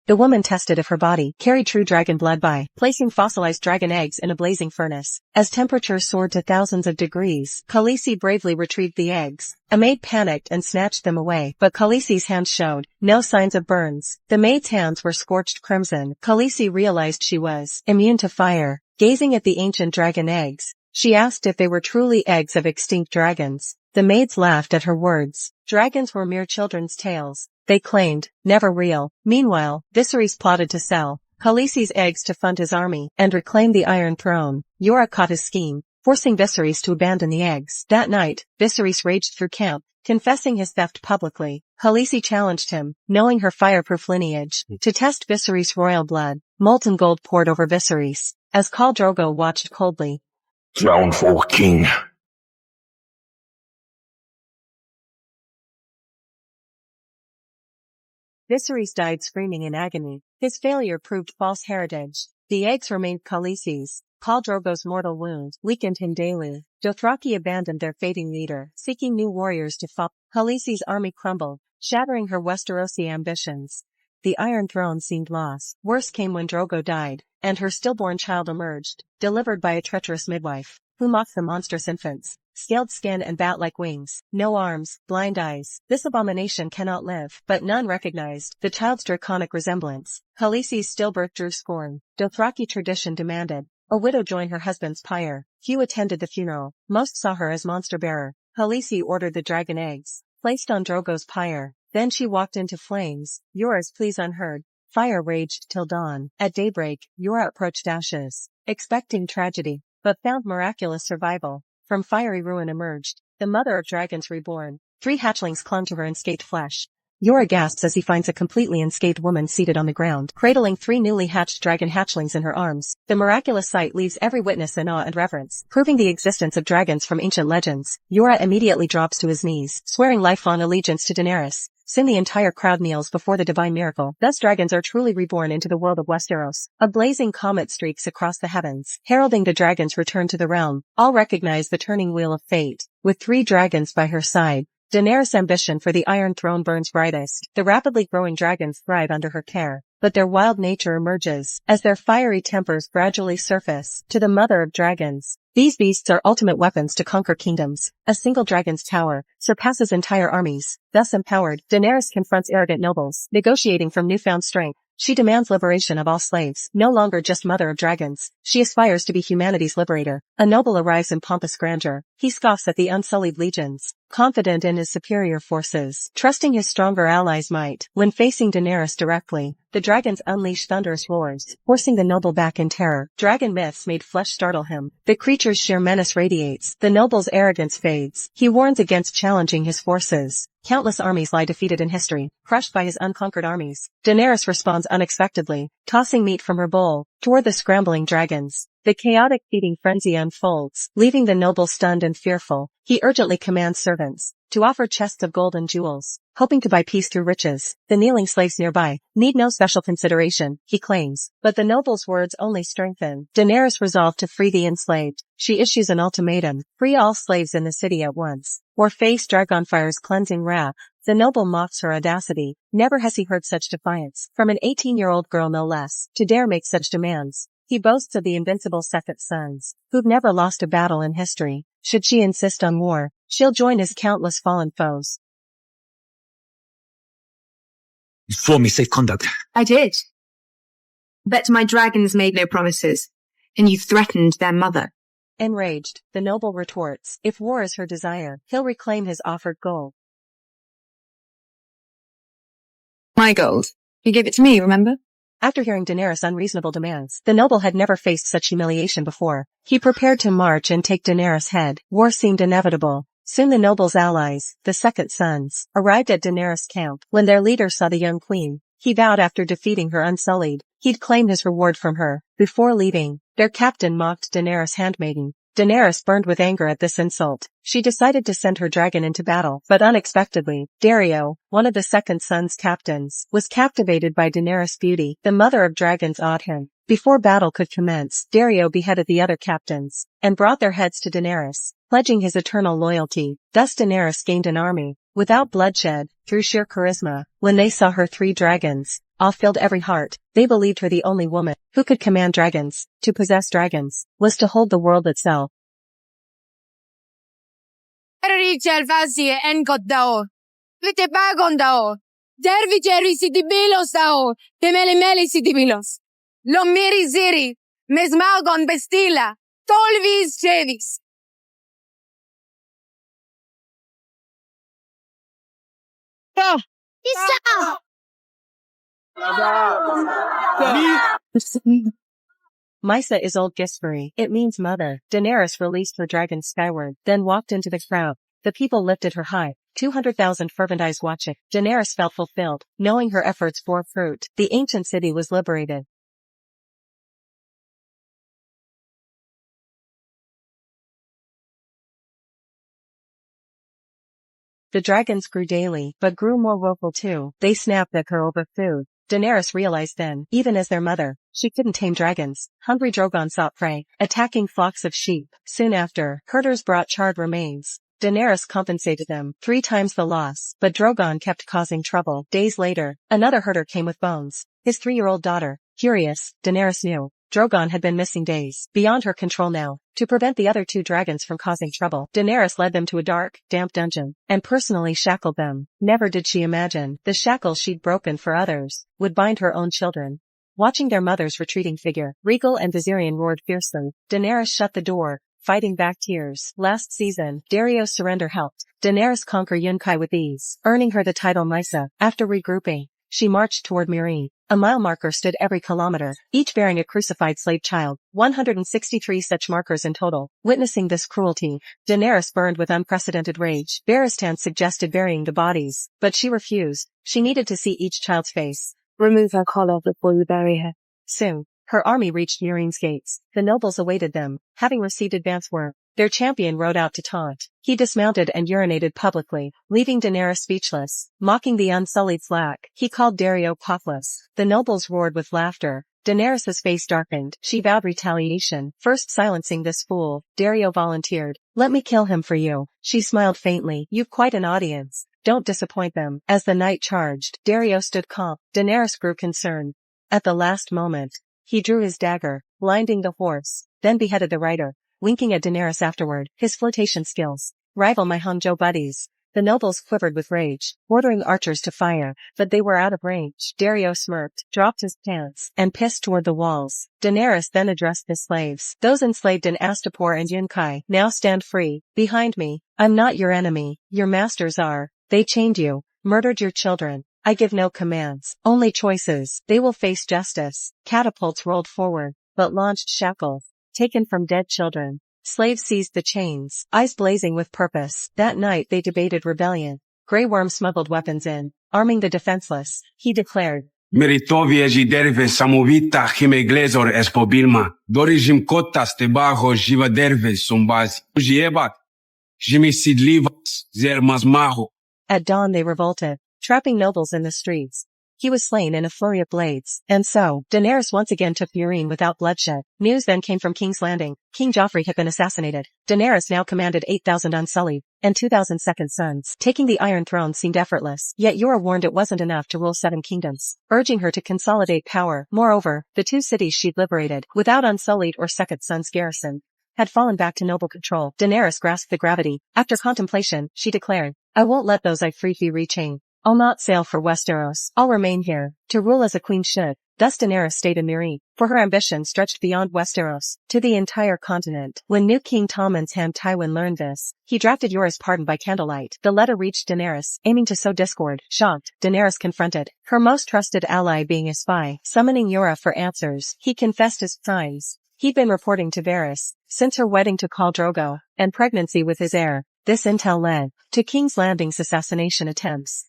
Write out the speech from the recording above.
The woman tested if her body carried true dragon blood by placing fossilized dragon eggs in a blazing furnace. As temperatures soared to thousands of degrees, Khaleesi bravely retrieved the eggs. A maid panicked and snatched them away, but Khaleesi's hands showed no signs of burns. The maid's hands were scorched crimson. Khaleesi realized she was immune to fire. Gazing at the ancient dragon eggs, she asked if they were truly eggs of extinct dragons. The maids laughed at her words. Dragons were mere children's tales, they claimed, never real. Meanwhile, Viserys plotted to sell Khaleesi's eggs to fund his army and reclaim the Iron Throne. Yora caught his scheme, forcing Viserys to abandon the eggs. That night, Viserys raged through camp, confessing his theft publicly. Khaleesi challenged him, knowing her fireproof lineage, to test Viserys' royal blood. Molten gold poured over Viserys, as Khal Drogo watched coldly. Drown for king. Viserys died screaming in agony. His failure proved false heritage. The eggs remained Khaleesi's. Khal Drogo's mortal wound weakened him daily. Dothraki abandoned their fading leader, seeking new warriors to follow. Khaleesi's army crumbled, shattering her Westerosi ambitions. The Iron Throne seemed lost. Worse came when Drogo died, and her stillborn child emerged, delivered by a treacherous midwife, who mocked the monstrous infants. Scaled skin and bat-like wings, no arms, blind eyes. This abomination cannot live. But none recognized the child's draconic resemblance. Khaleesi's stillbirth drew scorn. Dothraki tradition demanded a widow join her husband's pyre. Few attended the funeral. Most saw her as monster-bearer. Khaleesi ordered the dragon eggs, placed on Drogo's pyre. Then she walked into flames. Yora's pleas unheard. Fire raged till dawn. At daybreak, Yora approached ashes, expecting tragedy, but found miraculous survival. From fiery ruin emerged the mother of dragons reborn. 3 hatchlings clung to her unscathed flesh. Yora gasps as he finds a completely unscathed woman seated on the ground, cradling 3 newly hatched dragon hatchlings in her arms. The miraculous sight leaves every witness in awe and reverence, proving the existence of dragons from ancient legends. Yora immediately drops to his knees, swearing lifelong allegiance to Daenerys. Soon the entire crowd kneels before the divine miracle. Thus dragons are truly reborn into the world of Westeros. A blazing comet streaks across the heavens, heralding the dragon's return to the realm. All recognize the turning wheel of fate. With 3 dragons by her side, Daenerys' ambition for the Iron Throne burns brightest. The rapidly growing dragons thrive under her care, but their wild nature emerges as their fiery tempers gradually surface. To the mother of dragons, these beasts are ultimate weapons to conquer kingdoms. A single dragon's tower surpasses entire armies. Thus empowered, Daenerys confronts arrogant nobles, negotiating from newfound strength. She demands liberation of all slaves, no longer just mother of dragons. She aspires to be humanity's liberator. A noble arrives in pompous grandeur. He scoffs at the unsullied legions, confident in his superior forces, trusting his stronger allies' might. When facing Daenerys directly, the dragons unleash thunderous roars, forcing the noble back in terror. Dragon myths made flesh startle him. The creature's sheer menace radiates. The noble's arrogance fades. He warns against challenging his forces. Countless armies lie defeated in history, crushed by his unconquered armies. Daenerys responds unexpectedly, tossing meat from her bowl toward the scrambling dragons. The chaotic feeding frenzy unfolds, leaving the noble stunned and fearful. He urgently commands servants to offer chests of gold and jewels, hoping to buy peace through riches. The kneeling slaves nearby need no special consideration, he claims. But the noble's words only strengthen Daenerys' resolve to free the enslaved. She issues an ultimatum: free all slaves in the city at once, or face Dragonfire's cleansing wrath. The noble mocks her audacity. Never has he heard such defiance from an 18-year-old girl no less, to dare make such demands. He boasts of the invincible second sons, who've never lost a battle in history. Should she insist on war, she'll join his countless fallen foes. You swore me safe conduct. I did. But my dragons made no promises, and you threatened their mother. Enraged, the noble retorts, if war is her desire, he'll reclaim his offered gold. My gold? You gave it to me, remember? After hearing Daenerys' unreasonable demands, the noble had never faced such humiliation before. He prepared to march and take Daenerys' head. War seemed inevitable. Soon the noble's allies, the second sons, arrived at Daenerys' camp. When their leader saw the young queen, he vowed after defeating her unsullied, he'd claim his reward from her. Before leaving, their captain mocked Daenerys' handmaiden. Daenerys burned with anger at this insult. She decided to send her dragon into battle, but unexpectedly, Daario, one of the second son's captains, was captivated by Daenerys' beauty. The mother of dragons awed him. Before battle could commence, Daario beheaded the other captains, and brought their heads to Daenerys, pledging his eternal loyalty. Thus Daenerys gained an army, Without bloodshed, through sheer charisma, when they saw her 3 dragons, awe filled every heart. They believed her the only woman who could command dragons, to possess dragons, was to hold the world itself. Richel Vasie Enkot Dao. Vite Pagon Dao. Dervi Jerry Sidibilos Dao. Temele Meli Sidibilos. Lomiri Ziri. Mesmagon Bestila. Tolvis Jevis. Mysa is Old Gisbury. It means mother. Daenerys released her dragon skyward, then walked into the crowd. The people lifted her high. 200,000 fervent eyes watching. Daenerys felt fulfilled, knowing her efforts bore fruit. The ancient city was liberated. The dragons grew daily, but grew more woeful too. They snapped at her over food. Daenerys realized then, even as their mother, she couldn't tame dragons. Hungry Drogon sought prey, attacking flocks of sheep. Soon after, herders brought charred remains. Daenerys compensated them 3 times the loss, but Drogon kept causing trouble. Days later, another herder came with bones. His 3-year-old daughter. Curious, Daenerys knew Drogon had been missing days, beyond her control now. To prevent the other 2 dragons from causing trouble, Daenerys led them to a dark, damp dungeon, and personally shackled them. Never did she imagine the shackles she'd broken for others would bind her own children. Watching their mother's retreating figure, Regal and Viserion roared fiercely. Daenerys shut the door, fighting back tears. Last season, Dario's surrender helped Daenerys conquer Yunkai with ease, earning her the title Mysa. After regrouping, she marched toward Meereen. A mile marker stood every kilometer, each bearing a crucified slave child. 163 such markers in total. Witnessing this cruelty, Daenerys burned with unprecedented rage. Barristan suggested burying the bodies, but she refused. She needed to see each child's face. Remove her collar before you bury her. Soon, her army reached Meereen's gates. The nobles awaited them, having received advance word. Their champion rode out to taunt. He dismounted and urinated publicly, leaving Daenerys speechless. Mocking the unsullied slack, he called Dario pathless. The nobles roared with laughter. Daenerys' face darkened. She vowed retaliation. First silencing this fool, Dario volunteered. Let me kill him for you. She smiled faintly. You've quite an audience. Don't disappoint them. As the night charged, Dario stood calm. Daenerys grew concerned. At the last moment, he drew his dagger, blinding the horse, then beheaded the rider. Winking at Daenerys afterward, his flirtation skills rival my Hangzhou buddies. The nobles quivered with rage, ordering archers to fire, but they were out of range. Dario smirked, dropped his pants, and pissed toward the walls. Daenerys then addressed the slaves. Those enslaved in Astapor and Yunkai now stand free. Behind me, I'm not your enemy, your masters are. They chained you, murdered your children. I give no commands, only choices. They will face justice. Catapults rolled forward, but launched shackles, taken from dead children. Slaves seized the chains, eyes blazing with purpose. That night they debated rebellion. Grey Worm smuggled weapons in, arming the defenseless. He declared, Meritovie derve samovita hime glezor espobilma. Dorijim kotas te bajo jiva derve sombaz. Jiebat. Jimi sidlivas zermas maho. At dawn they revolted, trapping nobles in the streets. He was slain in a flurry of blades, and so, Daenerys once again took Meereen without bloodshed. News then came from King's Landing. King Joffrey had been assassinated. Daenerys now commanded 8,000 unsullied, and 2,000 second sons. Taking the Iron Throne seemed effortless, yet Yora warned it wasn't enough to rule 7 kingdoms, urging her to consolidate power. Moreover, the 2 cities she'd liberated, without unsullied or second sons garrisoned, had fallen back to noble control. Daenerys grasped the gravity. After contemplation, she declared, I won't let those I freed be rechained. I'll not sail for Westeros. I'll remain here, to rule as a queen should. Thus Daenerys stayed in Meereen, for her ambition stretched beyond Westeros, to the entire continent. When new King Tommen's hand Tywin learned this, he drafted Yora's pardon by candlelight. The letter reached Daenerys, aiming to sow discord. Shocked, Daenerys confronted, her most trusted ally being a spy. Summoning Yora for answers, he confessed his crimes. He'd been reporting to Varys, since her wedding to Khal Drogo, and pregnancy with his heir. This intel led to King's Landing's assassination attempts.